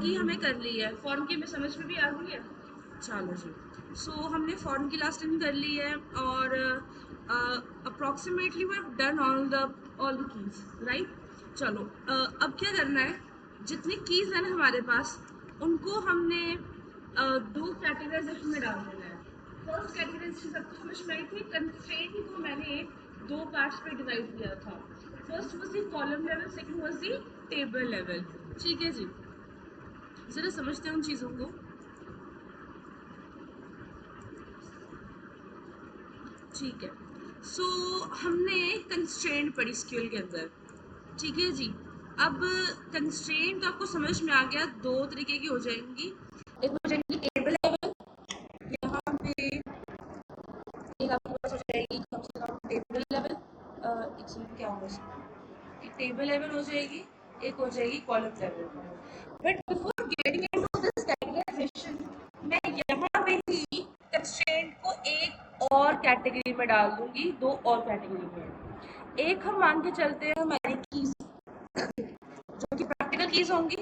की हमें कर ली है, फॉर्म की हमें समझ में भी आ गई है। चलो जी, सो हमने फॉर्म की लास्ट इन कर ली है और approximately we have done all the keys, right. चलो अब क्या करना है, जितनी कीज है ना हमारे पास, उनको हमने दो कैटेगराइजेशन में डाल देना है। फर्स्ट कैटेगराइजेशन सबको समझ में आई थी, कंस्ट्रेंट को मैंने दो पार्ट्स में डिवाइड किया था। First was the column level, second was the table level. ठीक है जी, जरा समझते हैं उन चीज़ों को। ठीक है, सो हमने कंस्ट्रेंट पढ़ी स्क्यूल के अंदर। ठीक है जी, अब कंस्ट्रेंट आपको समझ में आ गया, दो तरीके की हो जाएंगी। एक हो जाएंगी टेबल लेवल, यहाँ पे एक आपके पास हो जाएगी कम से कम टेबल लेवल, एक सेकंड क्या होगा इसमें, एक टेबल लेवल हो जाएगी, एक हो जाएगी column level. But before getting into this categorisation, मैं यहाँ पे ही कंस्ट्रेंट को एक और कैटेगरी में डाल दूंगी, दो और कैटेगरी में। एक हम मान के चलते हैं हमारी कीज, जो कि प्रैक्टिकल कीज होंगी,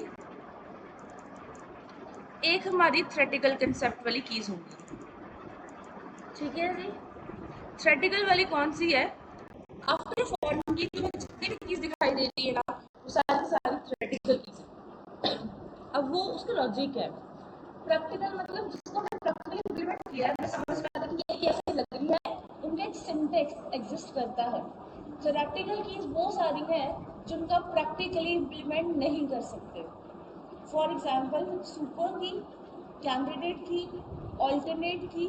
एक हमारी थ्योरेटिकल कंसेप्ट वाली कीज होंगी। ठीक है जी, थ्योरेटिकल वाली कौन सी है, आफ्टर फॉर्म की तुम्हें जितनी भी कीज दिखाई दे रही है ना, वो सारी थ्योरेटिकल कीज है। अब वो उसका लॉजिक है। प्रैक्टिकल मतलब जिसको हमने प्रैक्टिकली इम्प्लीमेंट किया है, समझ में आता है कि ये कैसे लग रही है, उनका एक सिंटेक्स एग्जिस्ट करता है। थ्योरेटिकल कीज वो सारी हैं जिनका प्रैक्टिकली इम्प्लीमेंट नहीं कर सकते। फॉर एग्जाम्पल सुपर की, कैंडिडेट की, ऑल्टरनेट की,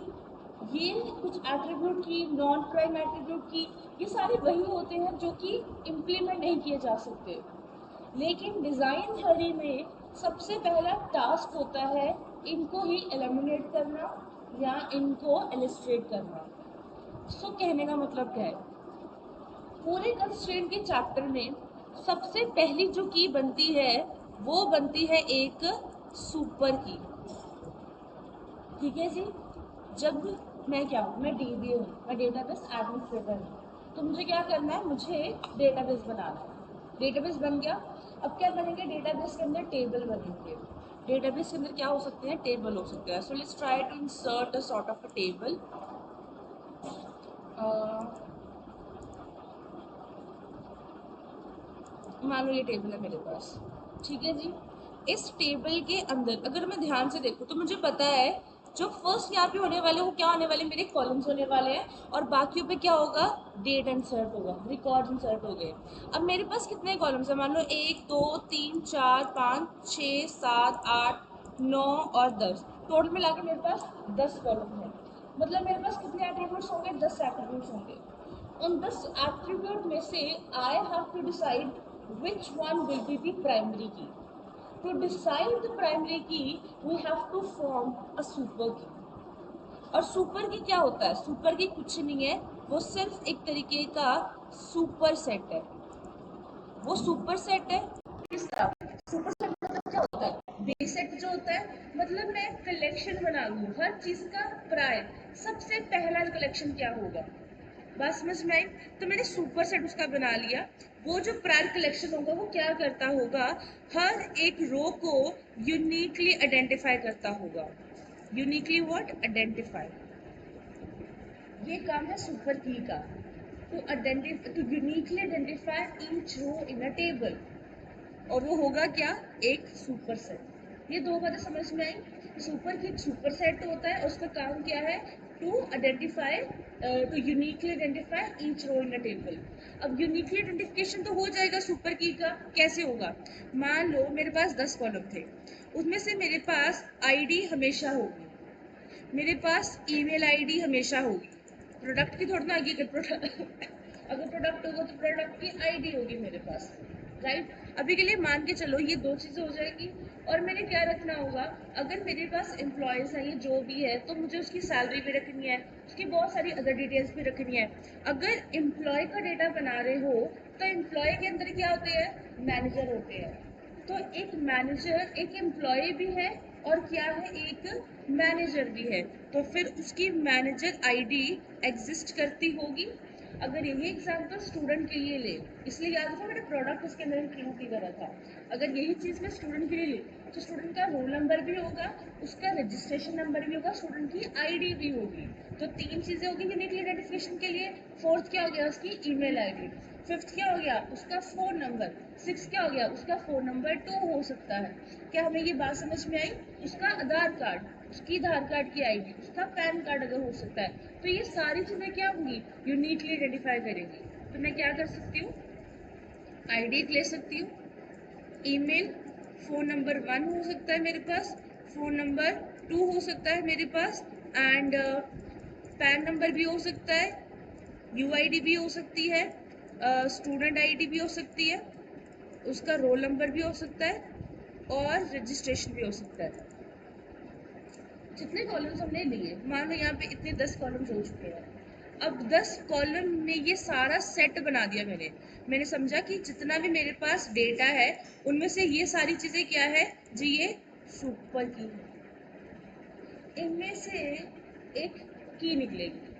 ये कुछ एट्रीब्यूट की, नॉन प्राइम एट्रीब्यूट की, ये सारे वही होते हैं जो कि इम्प्लीमेंट नहीं किए जा सकते। लेकिन डिज़ाइन थ्योरी में सबसे पहला टास्क होता है इनको ही एलिमिनेट करना या इनको इलस्ट्रेट करना। सो कहने का मतलब क्या है, पूरे कंस्ट्रेंट के चैप्टर में सबसे पहली जो की बनती है वो बनती है एक सुपर की। ठीक है जी, जब मैं क्या हूँ, मैं डीबीए हूँ, मैं डेटाबेस एडमिनिस्ट्रेटर हूँ, तो मुझे क्या करना है, मुझे डेटाबेस बनाना है। डेटाबेस बन गया, अब क्या बनेंगे, डेटाबेस के अंदर टेबल बनेंगे। डेटाबेस के अंदर क्या हो सकते हैं, टेबल हो सकते हैं। So let's try to insert a sort of a table. मान लो ये टेबल है मेरे पास। ठीक है जी, इस टेबल के अंदर अगर मैं ध्यान से देखूँ तो मुझे पता है जो फर्स्ट यहाँ पे होने वाले वो क्या होने वाले, मेरे कॉलम्स होने वाले हैं, और बाकियों पे क्या होगा, डेट इंसर्ट होगा, रिकॉर्ड इंसर्ट हो गए। अब मेरे पास कितने कॉलम्स हैं, मान लो 1 2 3 4 5 6 7 8 9 और 10, टोटल मिला के मेरे पास 10 कॉलम है। मतलब मेरे पास कितने एट्रीब्यूट्स होंगे, 10 एट्रीब्यूट्स होंगे। उन 10 एट्रीब्यूट में से I have to decide which one will be the primary key. To decide the primary key, we have to form a super key. और सुपर की क्या होता है, सुपर की कुछ नहीं है, वो सिर्फ एक तरीके का सुपर सेट है। वो सुपर सेट है किसका, सुपर सेट मतलब क्या होता है, बेस सेट जो होता है, मतलब मैं कलेक्शन बना लूँ हर चीज का प्राय, सबसे पहला कलेक्शन क्या होगा, बात समझ में आई। तो मैंने सुपर सेट उसका बना लिया। वो जो प्रायर कलेक्शन होगा वो क्या करता होगा, हर एक रो को यूनिकली आइडेंटिफाई करता होगा। यूनिकली व्हाट, आइडेंटिफाई, ये काम है सुपर की का। To uniquely identify each row in a table, और वो होगा क्या, एक सुपर सेट। ये दो बातें समझ में आई। सुपर की सुपर सेट होता है, उसका काम क्या है, to identify, to uniquely identify each row in a table. अब यूनिकली आइडेंटिफिकेशन तो हो जाएगा सुपर की का, कैसे होगा, मान लो मेरे पास 10 कॉलम थे, उसमें से मेरे पास आईडी हमेशा होगी, मेरे पास ईमेल आईडी हमेशा होगी, प्रोडक्ट की थोड़ी ना आगे, अगर प्रोडक्ट होगा तो प्रोडक्ट की आईडी होगी मेरे पास, राइट। अभी के लिए मान के चलो ये दो चीज़ें हो जाएगी। और मैंने क्या रखना होगा, अगर मेरे पास एम्प्लॉयज़ हैं, ये जो भी है, तो मुझे उसकी सैलरी भी रखनी है, उसकी बहुत सारी अदर डिटेल्स भी रखनी है। अगर एम्प्लॉय का डेटा बना रहे हो तो एम्प्लॉय के अंदर क्या होते हैं, मैनेजर होते हैं। तो एक मैनेजर एक एम्प्लॉय भी है और क्या है, एक मैनेजर भी है, तो फिर उसकी मैनेजर आईडी एग्जिस्ट करती होगी। अगर यही एग्जांपल स्टूडेंट के लिए ले, इसलिए याद रखो मैंने प्रोडक्ट उसके अंदर इंक्लूड नहीं करा था, अगर यही चीज़ मैं स्टूडेंट के लिए ले, तो स्टूडेंट का रोल नंबर भी होगा, उसका रजिस्ट्रेशन नंबर भी होगा, स्टूडेंट की आईडी भी होगी। तो 3 चीज़ें होगी यूनिकली आइडेंटिफिकेशन के लिए। फोर्थ क्या हो गया, उसकी ईमेल आईडी। फिफ्थ क्या हो गया, उसका फ़ोन नंबर। सिक्स क्या हो गया, उसका फ़ोन नंबर 2 हो सकता है। क्या हमें ये बात समझ में आई? उसका आधार कार्ड, उसकी आधार कार्ड की आईडी, उसका पैन कार्ड अगर हो सकता है। तो ये सारी चीज़ें क्या होंगी, यूनिकली आइडेंटिफाई करेंगी। तो मैं क्या कर सकती हूँ, आईडी ले सकती हूँ, ईमेल, फ़ोन नंबर 1 हो सकता है मेरे पास, फ़ोन नंबर 2 हो सकता है मेरे पास, एंड पैन नंबर भी हो सकता है, यूआईडी भी हो सकती है, स्टूडेंट आईडी भी हो सकती है, उसका रोल नंबर भी हो सकता है और रजिस्ट्रेशन भी हो सकता है। जितने कॉलम्स हमने लिए, मान लो यहाँ पे इतने 10 कॉलम्स हो चुके हैं। अब 10 कॉलम में ये सारा सेट बना दिया मैंने समझा कि जितना भी मेरे पास डेटा है उनमें से ये सारी चीज़ें क्या है जी, ये सुपर की है। इनमें से एक की निकलेगी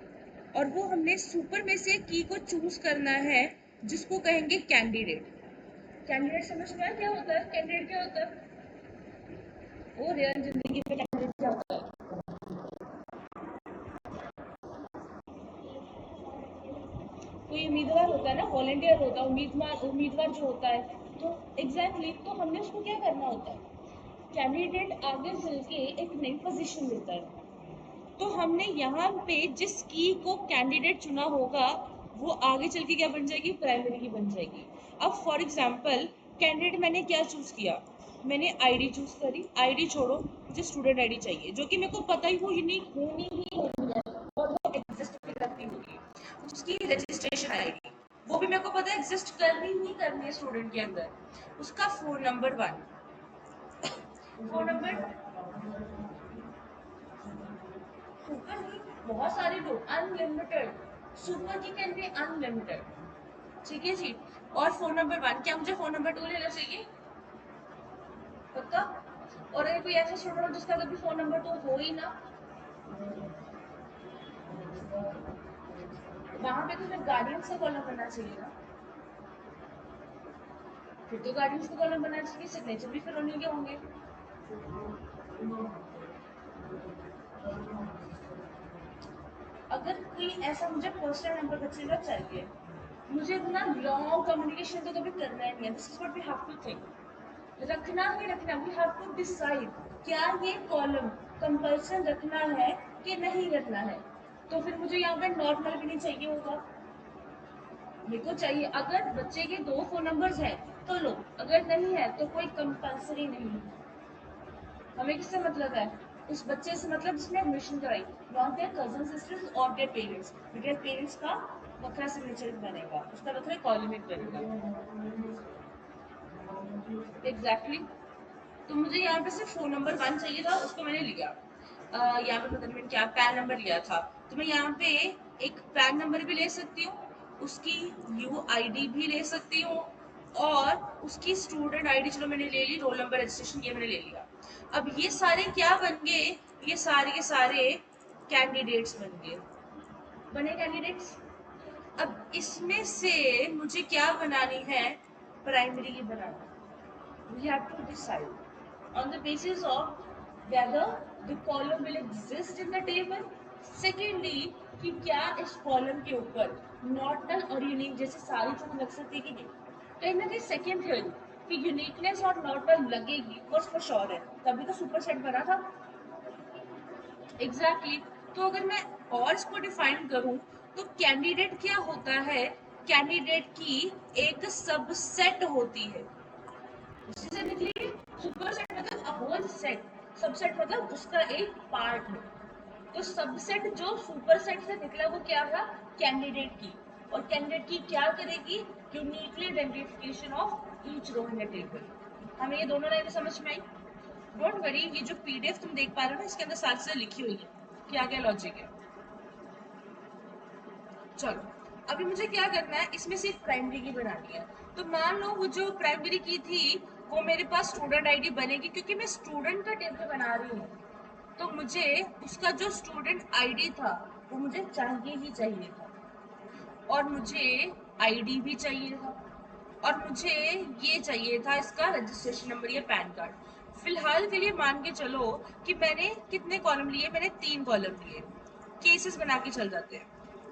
और वो हमने सुपर में से की को चूज करना है, जिसको कहेंगे कैंडिडेट। कैंडिडेट समझ में आया क्या होता है? कैंडिडेट क्या होता है? वो रियल जिंदगी में कैंडिडेट क्या होता है? कोई उम्मीदवार होता है ना, वॉलंटियर होता है, उम्मीदवार जो होता है। तो एग्जैक्टली तो हमने उसको क्या करना होता है, कैंडिडेट आगे चल के एक नई पोजीशन लेता है। तो हमने यहाँ पे जिस की को कैंडिडेट चुना होगा वो आगे चल के क्या बन जाएगी, प्राइमरी की बन जाएगी। अब फॉर एग्जाम्पल कैंडिडेट मैंने क्या चूज किया, मैंने आईडी चूज करी। आईडी छोड़ो, मुझे स्टूडेंट आईडी चाहिए, जो कि मेरे को पता ही वो यूनिक होनी ही होनी है और वो एग्जिस्ट भी करती होगी। उसकी रजिस्ट्रेशन आईडी, वो भी मेरे को पता है एग्जिस्ट करनी ही करनी है स्टूडेंट के अंदर। उसका phone number 1, phone number super की बहुत सारे लोग, अनलिमिटेड, सुपर की कैन बी अनलिमिटेड। ठीक है जी। और फ़ोन नंबर 1, क्या मुझे फ़ोन नंबर 2 लेना चाहिए? पक्का? और अगर कोई ऐसा स्टूडेंट हो जिसका कभी फ़ोन नंबर 2 हो ही ना, वहाँ पे तो फिर गार्डियंस का कॉलम बनना चाहिए ना। फिर तो गार्डियंस का कॉलम बनना चाहिए, सिग्नेचर भी फिर उन्हीं के होंगे। अगर कोई ऐसा मुझे पर्सनल नंबर बच्चे का चाहिए, मुझे इतना लॉन्ग कम्युनिकेशन तो कभी करना ही नहीं है। This is what we have to think. रखना ही रखना, वी हैव टू डिसाइड क्या ये कॉलम कंपल्सन रखना है कि नहीं रखना है। तो फिर मुझे यहाँ पे नॉर्मल भी नहीं चाहिए होगा, मेरे को चाहिए अगर बच्चे के 2 फ़ोन नंबर्स हैं तो लो, अगर नहीं है तो कोई कंपल्सरी नहीं है। हमें किससे मतलब है, उस बच्चे से मतलब जिसने एडमिशन कराई, नॉट देयर कजन सिस्टर्स और देयर पेरेंट्स। देयर पेरेंट्स का बखरा सिग्नेचर बनेगा, उसका बखरा कॉलम बनेगा। एग्जैक्टली तो मुझे यहाँ पे सिर्फ फ़ोन नंबर 1 चाहिए था, उसको मैंने लिया। यहाँ पे पता नहीं मैंने क्या पैन नंबर लिया था, तो मैं यहाँ पे एक पैन नंबर भी ले सकती हूँ, उसकी यूआईडी भी ले सकती हूँ और उसकी स्टूडेंट आईडी, चलो मैंने ले ली, रोल नंबर रजिस्ट्रेशन ये मैंने ले लिया। अब ये सारे क्या बन गए, ये सारे के सारे कैंडिडेट्स बन गए, बने कैंडिडेट्स। अब इसमें से मुझे क्या बनानी है, प्राइमरी की बनानी। We have to decide on the basis of whether the column will exist in the table. Secondly, कि क्या इस कॉलम के ऊपर नॉट नल और यूनिक जैसे सारी चीजें लग सकती है कि नहीं। कहीं ना कहीं सेकेंड थ्योरी कि यूनिकनेस और नॉट नल लगेगी वो फॉर श्योर है, तभी तो सुपर सेट बना था। एग्जैक्टली तो अगर मैं और इसको डिफाइन करूं तो कैंडिडेट क्या होता है, कैंडिडेट की एक सबसेट होती है। उसी से निकली सुपरसेट मतलब अ होल सेट, सबसेट मतलब उसका एक पार्ट है। तो सबसेट जो सुपरसेट से निकला वो क्या था, कैंडिडेट की। और कैंडिडेट की क्या करेगी, uniquely identification of each row in the table. हमें ये दोनों लाइनें समझ में आई? डोंट वरी, ये जो पीडीएफ तुम देख पा रहे हो ना, इसके अंदर सारी चीजें लिखी हुई है क्या क्या लॉजिक है। चलो अभी मुझे क्या करना है, इसमें से एक प्राइमरी की बनानी है। तो मान लो वो जो प्राइमरी की थी वो मेरे पास स्टूडेंट आईडी बनेगी, क्योंकि मैं स्टूडेंट का टेबल बना रही हूँ। तो मुझे उसका जो स्टूडेंट आईडी था वो मुझे चाहिए ही चाहिए था, और मुझे आईडी भी चाहिए था, और मुझे ये चाहिए था इसका रजिस्ट्रेशन नंबर या पैन कार्ड। फिलहाल के लिए मान के चलो कि मैंने कितने कॉलम लिए, मैंने 3 कॉलम लिए, केसेस बना के चल जाते हैं।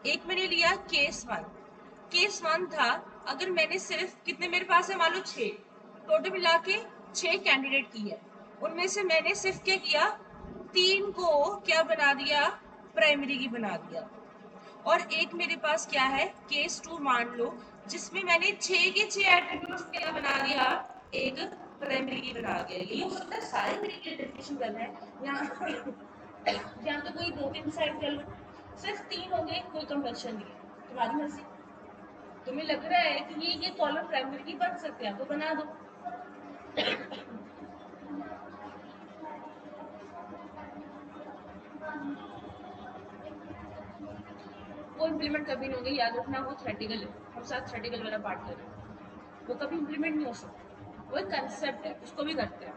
एक मैंने लिया केस वन था, अगर मैंने सिर्फ कितने मेरे पास है मान लो 6, टोटल मिला के 6 कैंडिडेट की है, उनमें से मैंने सिर्फ क्या किया, 3 को क्या बना दिया, प्राइमरी की बना दिया। और एक मेरे पास क्या है, केस 2 मान लो, जिसमें मैंने 6 के 6 एट्रीब्यूट्स क्या बना दिया, एक प्राइमरी की बना दिया। ये हो सकता है सारे मेरी क्लासिफिकेशन करना है यहाँ तो कोई 2-3 साइड कर लो, सिर्फ 3 हो गए, कोई कंपल्शन नहीं है, तुम्हारी मर्जी। तुम्हें लग रहा है कि ये कॉलम प्राइमरी की बन सकते हैं तो बना दो। वो इम्प्लीमेंट कभी नहीं होगी, याद रखना, वो थ्योरेटिकल है, हम साथ थ्योरेटिकल वाला पार्ट कर रहे हैं, वो कभी इम्प्लीमेंट नहीं हो सकता, वो एक कंसेप्ट है, उसको भी करते हैं।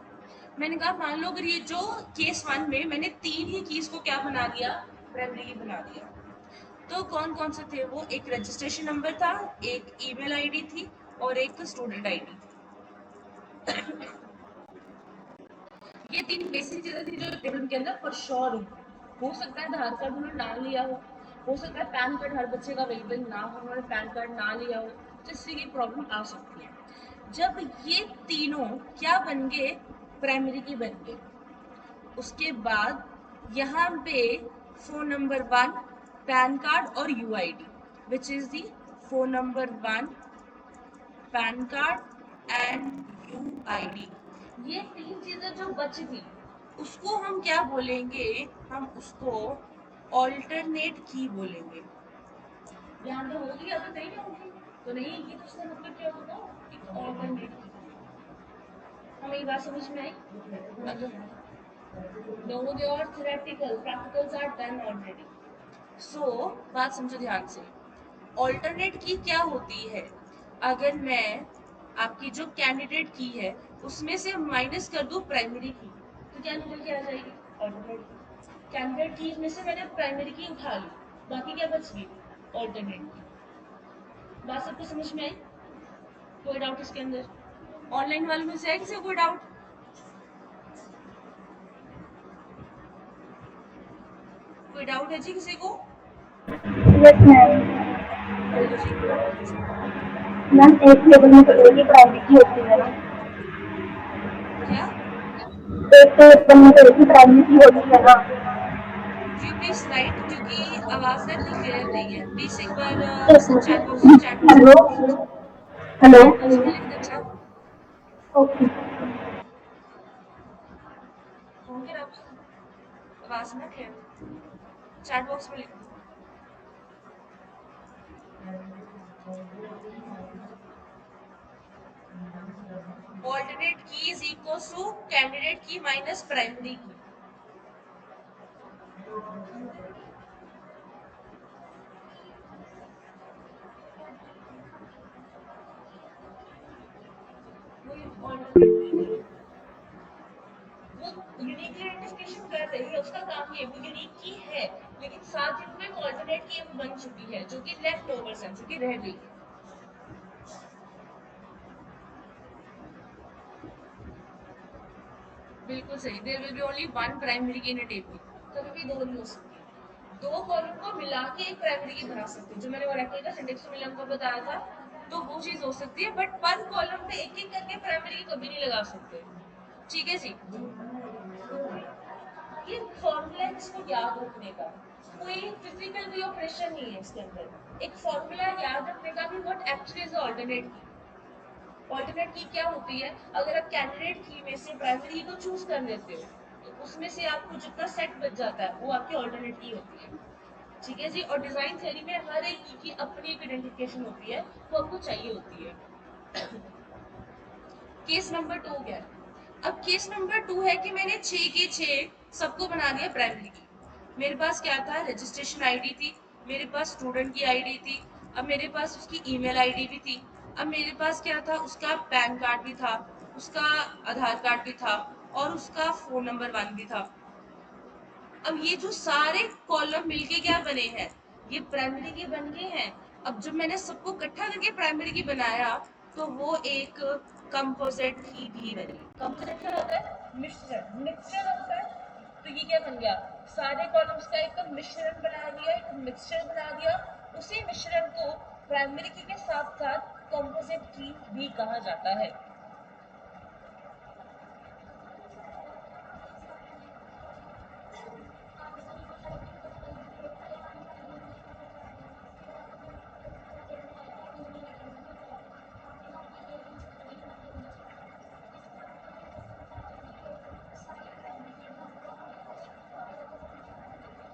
मैंने कहा मान लो अगर ये जो केस 1 में मैंने 3 ही कीज को क्या बना दिया, प्राइमरी की बना दिया, तो कौन कौन से थे वो, एक रजिस्ट्रेशन नंबर था, एक ईमेल आईडी थी और एक स्टूडेंट आईडी। ये 3 बेसिक चीजें थी जो टेबल के अंदर फॉर श्योर हो सकता है आधार कार्ड उन्होंने ना लिया हो सकता है पैन कार्ड हर बच्चे का अवेलेबल ना हो, उन्होंने पैन कार्ड ना लिया हो, जिससे ये प्रॉब्लम आ सकती है। जब ये तीनों क्या बन गए, प्राइमरी की बन गए, उसके बाद यहाँ पे फोन नंबर 1, पैन कार्ड और UID, which is the phone number 1, pan card and UID. ये 3 चीजें जो बच गई उसको हम क्या बोलेंगे, हम उसको ऑल्टरनेट की बोलेंगे। यहाँ पे होगी या तो नहीं होगी, तो नहीं होगी तो उसका मतलब क्या होगा, एक ऑल्टरनेट की। हमें ये बात समझ में आई? दोनों के और theoretical practicals are done already. So बात समझो ध्यान से, ऑल्टरनेट की क्या होती है, अगर मैं आपकी जो कैंडिडेट की है उसमें से माइनस कर दूं प्राइमरी की, तो क्या निकल के आ जाएगी, ऑल्टरनेट की। कैंडिडेट की में से मैंने प्राइमरी की उठा ली, बाकी क्या बच गई, ऑल्टरनेट की। बात सबको समझ में आई? कोई डाउट इसके अंदर? ऑनलाइन वालों में से है किसी को कोई डाउट? कोई डाउट है जी किसी को? Yes ma'am. बोलो जी। मैम एक टेबल में तो एक ही प्राइमरी की होती है ना? क्या? एक टेबल में तो एक ही प्राइमरी की होती है ना? जी प्लीज राइट, क्योंकि आवाज ना इतनी क्लियर नहीं है, प्लीज एक बार एक minute. Chat box hello. Hello. में लिख देना। ओके। होंगे ना आप, आवाज ना क्लियर, चैट बॉक्स में लिख दो। Alternate key is equal two candidate की माइनस प्राइमरी की। वो यूनिक आइडेंटिफिकेशन कर रही है, उसका काम ये, वो यूनिक की है, लेकिन साथ ही में एक ऑल्टरनेट की बन चुकी है जो कि लेफ्ट ओवर्स है, जो कि रह गई है। बिल्कुल सही, there will be only one primary key in a table, कभी भी 2 नहीं हो सकती। 2 कॉलम को मिला के एक प्राइमरी की बना सकते हैं, जो मैंने ओरेकल का सिंटेक्स मिलन को बताया था, तो वो चीज हो सकती है, बट पर कॉलम पे एक एक करके प्राइमरी कभी नहीं लगा सकते। ठीक है जी, ये फॉर्मूला है इसको याद रखने का, कोई फिजिकल भी ऑपरेशन नहीं है इसके अंदर, एक फॉर्मूला याद रखने का भी, व्हाट एक्चुअली इज ऑल्टरनेट की। ऑल्टरनेट की क्या होती है, अगर आप कैंडिडेट की में से प्राइमरी को चूज कर लेते हो तो उसमें से आपको जितना सेट बच जाता है वो आपकी ऑल्टरनेट की होती है। ठीक है जी, और डिजाइन थ्योरी में हर एक की अपनी एक आइडेंटिफिकेशन होती है, वो आपको चाहिए होती है। केस नंबर 2 क्या है, अब केस नंबर 2 है कि मैंने 6 के 6 सबको बना दिया प्राइमरी की। मेरे पास क्या था, रजिस्ट्रेशन आईडी थी, मेरे पास स्टूडेंट की आईडी थी, अब मेरे पास उसकी ईमेल आईडी भी थी, अब मेरे पास क्या था, उसका पैन कार्ड भी था, उसका आधार कार्ड भी था और उसका फोन नंबर 1 भी था। अब ये जो सारे कॉलम मिलके क्या बने हैं, ये प्राइमरी के बन गए हैं। अब जब मैंने सबको इकट्ठा करके प्राइमरी की बनाया तो वो एक कंपोजिट की भी बनी। कंपोजिट क्या होता है, मिश्रण, मिक्सचर होता है, तो ये क्या बन गया, सारे कॉलम्स का एक मिश्रण बना दिया, एक मिक्सचर बना दिया। उसी मिश्रण को प्राइमरी की के साथ साथ कंपोजिट की भी कहा जाता है।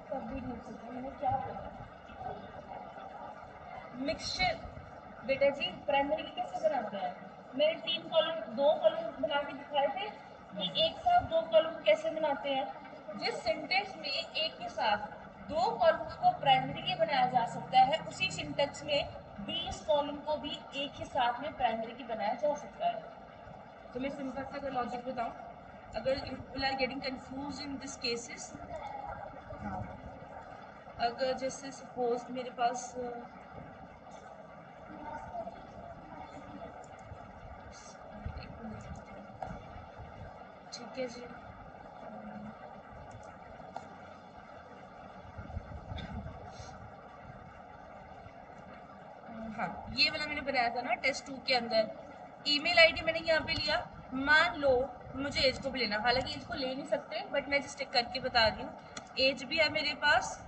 कभी नहीं सकते, मैंने क्या बोला, मिक्सचर बेटा जी प्राइमरी की कैसे बनाते हैं, मैंने 3 कॉलम 2 कॉलम बना के दिखाए थे कि एक साथ 2 कॉलम कैसे बनाते हैं। जिस सिंटेक्स में एक के साथ 2 कॉलम्स को प्राइमरी की बनाया जा सकता है, उसी सिंटेक्स में 20 कॉलम को भी एक ही साथ में प्राइमरी की बनाया जा सकता है। तो मैं सिंपल सा अगर लॉजिक बताऊं, अगर you people are getting confuse in this cases, हाँ, अगर जैसे सपोज मेरे पास ठीक है जी, हाँ ये वाला मैंने बनाया था ना टेस्ट 2 के अंदर। ईमेल आईडी मैंने यहाँ पे लिया, मान लो मुझे एज को भी लेना, हालांकि एज को ले नहीं सकते बट मैं जस्ट करके बता रही हूँ। एज भी है मेरे पास,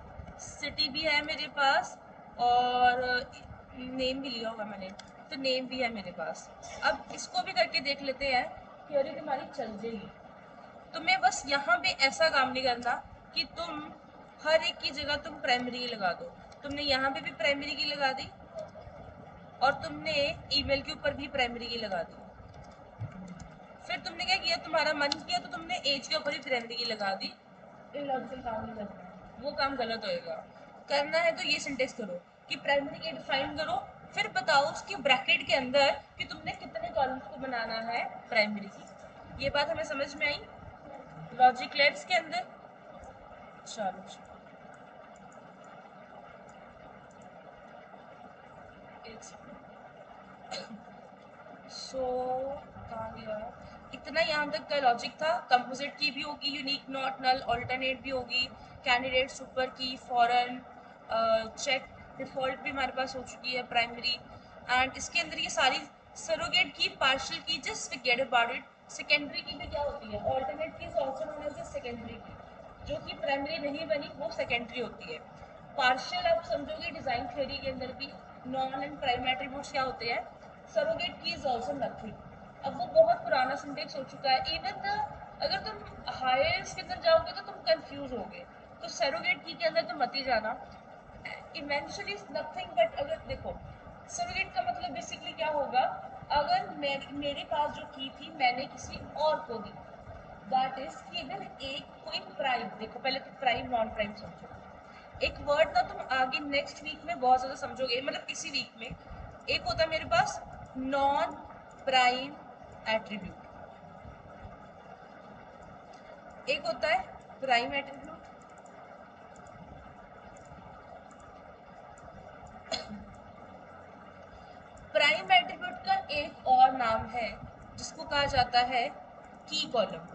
सिटी भी है मेरे पास, और नेम भी लिया होगा मैंने, तो नेम भी है मेरे पास। अब इसको भी करके देख लेते हैं कि अरे तुम्हारी चल जाएगी। तुम्हें बस यहाँ पे ऐसा काम नहीं करना कि तुम हर एक की जगह तुम प्राइमरी की लगा दो। तुमने यहाँ पे भी प्राइमरी की लगा दी और तुमने ईमेल के ऊपर भी प्राइमरी की लगा दी। फिर तुमने क्या किया, तुम्हारा मन किया तो तुमने एज के ऊपर भी प्राइमरी की लगा दी। इलॉजिकल काम नहीं करना, वो काम गलत होएगा। करना है तो ये सिंटेक्स करो कि प्राइमरी की डिफाइन करो, फिर बताओ उसके ब्रैकेट के अंदर कि तुमने कितने कॉलम्स को बनाना है प्राइमरी की। ये बात हमें समझ में आई लॉजिक लेट्स के अंदर। चलो सो कहाँ गया, इतना यहाँ तक का लॉजिक था। कंपोजिट की भी होगी, यूनिक नॉट नल ऑल्टरनेट भी होगी, कैंडिडेट सुपर की फॉरन चेक डिफॉल्ट भी हमारे पास हो चुकी है प्राइमरी। एंड इसके अंदर ये सारी surrogate key, partial key, just forget about it. Secondary key भी क्या होती है, alternate key is also known as secondary key, जो कि प्राइमरी नहीं बनी वो सेकेंडरी होती है। पार्शियल आप समझोगे डिजाइन थ्योरी के अंदर भी नॉन एंड प्राइम एट्रीब्यूट्स क्या होते हैं, सरोगेट की इज आल्सो नथिंग। अब वो बहुत पुराना सिंटेक्स हो चुका है, इवन द अगर तुम हायर इसके अंदर जाओगे तो तुम कंफ्यूज होगे, तो सरोगेट की के अंदर तो मत ही जाना। इवेंचुअली नथिंग बट, अगर देखो सरोगेट का मतलब बेसिकली क्या होगा, अगर मेरे पास जो की थी मैंने किसी और को दी, दैट इज कि अगर एक कोई प्राइम, देखो पहले तो प्राइम नॉन प्राइम समझो। एक वर्ड ना तुम आगे नेक्स्ट वीक में बहुत ज्यादा समझोगे, मतलब इसी वीक में। एक होता है मेरे पास नॉन प्राइम एट्रीब्यूट, एक होता है प्राइम एट्रीब्यूट। प्राइम एट्रीब्यूट का एक और नाम है जिसको कहा जाता है की कॉलम।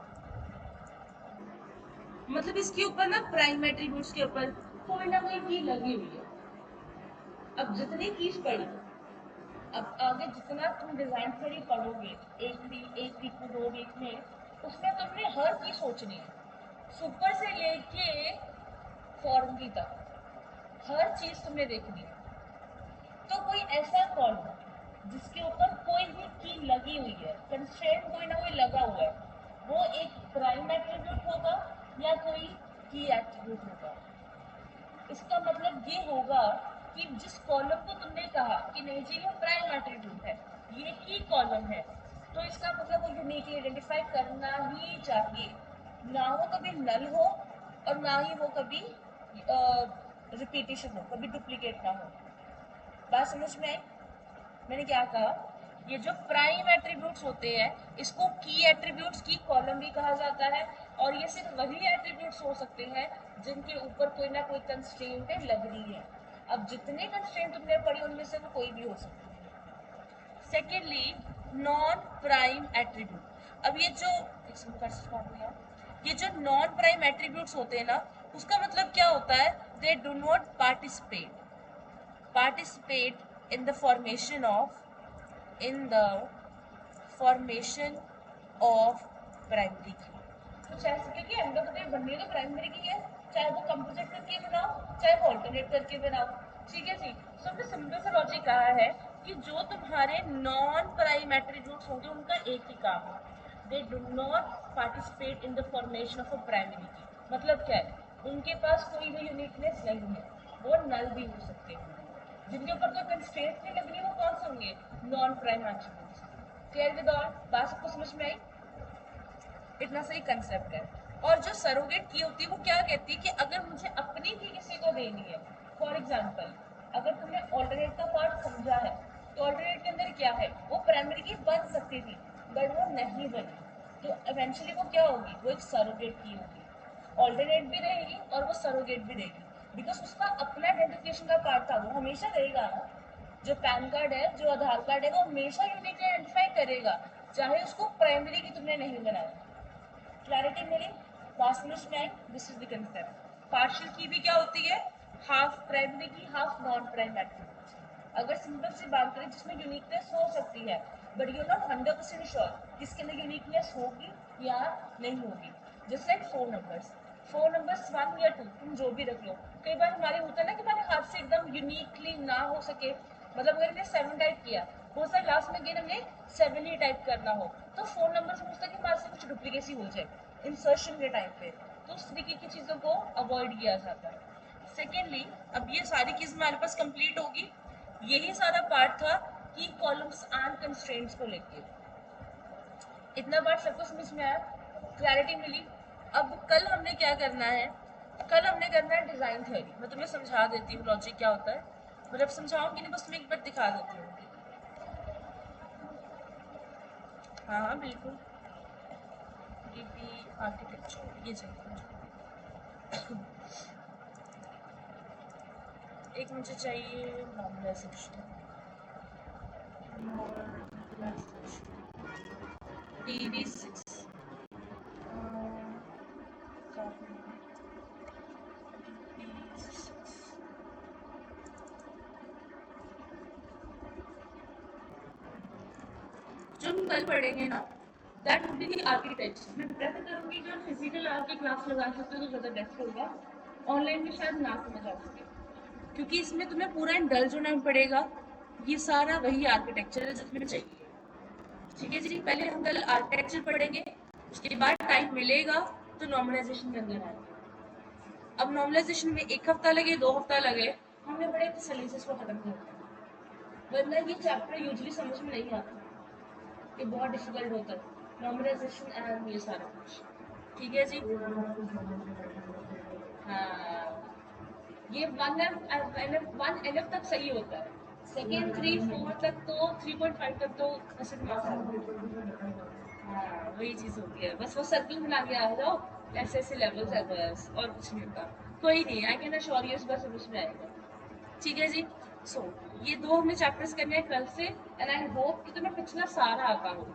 मतलब इसके ऊपर ना प्राइम एट्रीब्यूट्स के ऊपर कोई ना कोई की लगी हुई है। अब जितनी कीज पढ़ी, अब आगे जितना तुम डिजाइन थ्योरी पढ़ोगे, एक वीक में 2 वीक में, उसमें तुमने हर चीज सोचनी है, सुपर से लेके फॉर्म की तक हर चीज तुमने देखनी है। तो कोई ऐसा कॉलम जिसके ऊपर कोई भी की लगी हुई है, कंस्ट्रेंट कोई ना कोई लगा हुआ है, वो एक प्राइम एट्रीब्यूट होगा या कोई की एट्रीब्यूट होगा। इसका मतलब ये होगा कि जिस कॉलम को तुमने कहा कि नहीं जी ये प्राइम एट्रीब्यूट है, ये की कॉलम है, तो इसका मतलब वो यूनिकली आइडेंटिफाई करना ही चाहिए, ना वो कभी नल हो और ना ही वो कभी रिपीटिशन हो, कभी डुप्लीकेट ना हो। बात समझ में आई मैंने क्या कहा। ये जो प्राइम एट्रीब्यूट्स होते हैं इसको की एट्रीब्यूट्स की कॉलम भी कहा जाता है, और ये सिर्फ वही एट्रीब्यूट्स हो सकते हैं जिनके ऊपर कोई ना कोई कंस्ट्रेंट लग रही है। अब जितने कंस्ट्रेंट तुमने पढ़े उनमें से वो कोई भी हो सकती है। सेकेंडली, नॉन प्राइम एट्रीब्यूट, अब ये जो ये जो नॉन प्राइम एट्रीब्यूट्स होते हैं ना, उसका मतलब क्या होता है, they do not participate in the formation of primary की। कुछ ऐसे क्योंकि एंड ऑफ द डे बननी तो प्राइमरी की है, चाहे वो कंपोजिट करके बनाओ चाहे वो ऑल्टरनेट करके बनाओ, ठीक है जी। सो हमने सिंपल सा लॉजिक कहा है कि जो तुम्हारे नॉन प्राइम एट्रीब्यूट्स होंगे उनका एक ही काम है, they do not participate in the formation of a primary की। मतलब क्या है, उनके पास कोई भी यूनिकनेस नहीं है, वो नल भी हो सकते हैं। जिनके ऊपर कोई कंस्ट्रेंट नहीं लग रही वो कौन से होंगे, non prime attributes. Clear with all, बात सबको समझ में आई? इतना सही कंसेप्ट है। और जो सरोगेट की होती है वो क्या कहती है कि अगर मुझे अपनी की किसी को देनी है, फॉर एग्जाम्पल अगर तुमने ऑल्टरनेट का पार्ट समझा है तो ऑल्टरनेट के अंदर क्या है, वो प्राइमरी की बन सकती थी बट वो नहीं बनी, तो इवेंचुअली वो क्या होगी, वो एक सरोगेट की होगी। ऑल्टरनेट भी रहेगी और वो सरोगेट भी रहेगी, बिकॉज उसका अपना आइडेंटिफिकेशन का पार्ट था, वो हमेशा रहेगा ना। जो पैन कार्ड है, जो आधार कार्ड है, वो हमेशा यूनिकली आइडेंटिफाई करेगा, चाहे उसको प्राइमरी की तुमने नहीं बनाया। क्लैरिटी मिली, बात समझ में आई? This is the concept. Partial की भी क्या होती है, हाफ प्राइमरी की हाफ नॉन प्राइम एट्रीब्यूट्स। अगर सिंपल सी बात करें जिसमें यूनिकनेस हो सकती है बट यू नॉट 100% श्योर किसके अंदर यूनिकनेस होगी या नहीं होगी। जस्ट लाइक फोन नंबर्स 1 या 2 तुम जो भी रख लो, कई बार हमारे होता है ना कि हमारे हाथ से एकदम यूनिकली ना हो सके, मतलब अगर हमने 7 टाइप किया, हो सकता है लास्ट में गेन हमने 7 ही टाइप करना हो, तो फोन नंबर से मुझे कि हमारे से कुछ डुप्लीकेसी हो जाए इंसर्शन के टाइम पे, तो उस तरीके की चीज़ों को अवॉइड किया जाता है। सेकेंडली, अब ये सारी चीज़ हमारे पास कंप्लीट होगी, यही सारा पार्ट था कि कॉलम्स एंड कंस्ट्रेंट्स को लेके। इतना पार्ट सबको समझ में आया, क्लैरिटी मिली? अब कल हमने क्या करना है, कल हमने करना है डिज़ाइन थ्योरी। मैं तुम्हें समझा देती हूँ लॉजिक क्या होता है, मतलब समझाऊंगी नहीं, बस तुम्हें एक बार दिखा देती हूँ। हाँ हाँ बिल्कुल, ये भी आर्किटेक्चर, ये चाहिए मुझे। एक मुझे चाहिए नॉर्मलाइजेशन, DD6 जो हम कल पढ़ेंगे ना, that would be the architecture. मैं प्रेफर करूँगी जो फिजिकल आके क्लास लगा सकते हो तो ज़्यादा बेस्ट होगा, ऑनलाइन में शायद ना समझ आ सके, क्योंकि इसमें तुम्हें पूरा इंडल्ज होना पड़ेगा। ये सारा वही आर्किटेक्चर है जो तुम्हें चाहिए, ठीक है जी। पहले हम कल आर्किटेक्चर पढ़ेंगे, उसके बाद टाइम मिलेगा तो नॉर्मलाइजेशन के अंदर आएंगे। अब नॉर्मलाइजेशन में 1 हफ्ता लगे 2 हफ्ता लगे, हमने बड़े तसल्ली से इसको खत्म कर दिया, वरना ये चैप्टर यूजली समझ में नहीं आता, ये बहुत डिफिकल्ट होता है नॉर्मलाइजेशन एंड ये सारा कुछ, ठीक है जी। हाँ, ये 1 NF तक सही होता है, सेकेंड 3 4 तक तो 3.5 तक तो ऐसे दिमाग खराब। हाँ वही चीज़ होती है, बस वो सर्किल बना के आ जाओ, ऐसे ऐसे लेवल्स है बस, और कुछ नहीं होता। कोई नहीं, आई कैन अश्योर यू इस बार समझ में आएगा, ठीक है जी। सो ये 2 हमने चैप्टर्स करने हैं कल से, एंड आई होप कि तुम्हें पिछला सारा आता हो।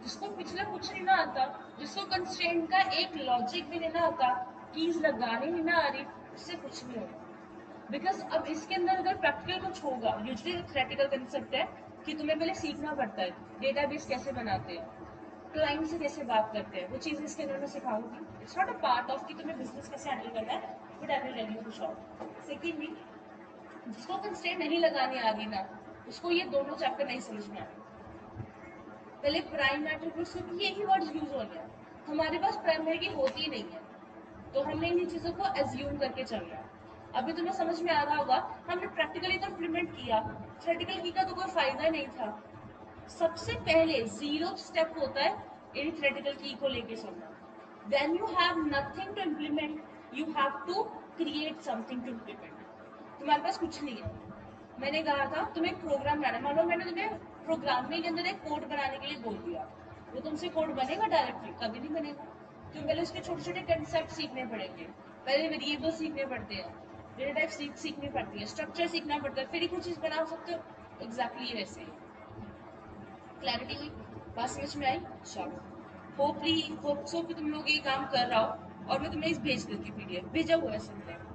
जिसको पिछला कुछ नहीं ना आता, जिसको कंस्ट्रेंट का एक लॉजिक भी नहीं ना आता, कीज लगानी नहीं ना आ रही, उससे कुछ नहीं होगा। बिकॉज अब इसके अंदर अगर प्रैक्टिकल कुछ होगा, यूजली थ्योरेटिकल कंसेप्ट है कि तुम्हें पहले सीखना पड़ता है डेटाबेस कैसे बनाते हैं, क्लाइंट से कैसे बात करते हैं, वो चीज़ें इसके अंदर मैं सिखाऊंगी। It's not a part of कि तुम्हें बिजनेस कैसे हैंडल करना है, but I will tell you for short. Secondly, जिसको कंस्ट्रेंट नहीं लगानी आ रही ना, उसको ये दोनों चैप्टर नहीं समझ में आए। पहले प्राइम एट्रीब्यूट्स, क्योंकि यही वर्ड्स यूज हो रहे हैं, हमारे पास प्राइमरी की होती ही नहीं है, तो हमने इन चीज़ों को एज्यूम करके चलना है। अभी तुम्हें समझ में आ रहा होगा, हमने प्रैक्टिकली तो इम्प्लीमेंट किया, थ्योरेटिकल की का तो कोई फायदा नहीं था। सबसे पहले जीरो स्टेप होता है इन थ्योरेटिकल की को लेके चलना। Then you have nothing to implement, you have to create something to implement. तुम्हारे पास कुछ नहीं है, मैंने कहा था तुम्हें एक प्रोग्राम बनाना, मान लो मैंने तुम्हें प्रोग्रामिंग के अंदर एक कोड बनाने के लिए बोल दिया, वो तुमसे कोड बनेगा डायरेक्टली? कभी नहीं बनेगा, क्योंकि पहले उसके छोटे छोटे कंसेप्ट सीखने पड़ेंगे, पहले वेरिएबल सीखने पड़ते हैं, डेटा टाइप सीखनी पड़ती है, स्ट्रक्चर सीखना पड़ता है, फिर ही कुछ चीज़ बना सकते हो। एग्जैक्टली वैसे ही। क्लैरिटी हुई, बात समझ में आई? चलो होपली होप सो कि तुम लोग ये काम कर रहा हो और मैं तुम्हें इस भेज देती हूँ पीडीएफ भेजा हुआ है समथिंग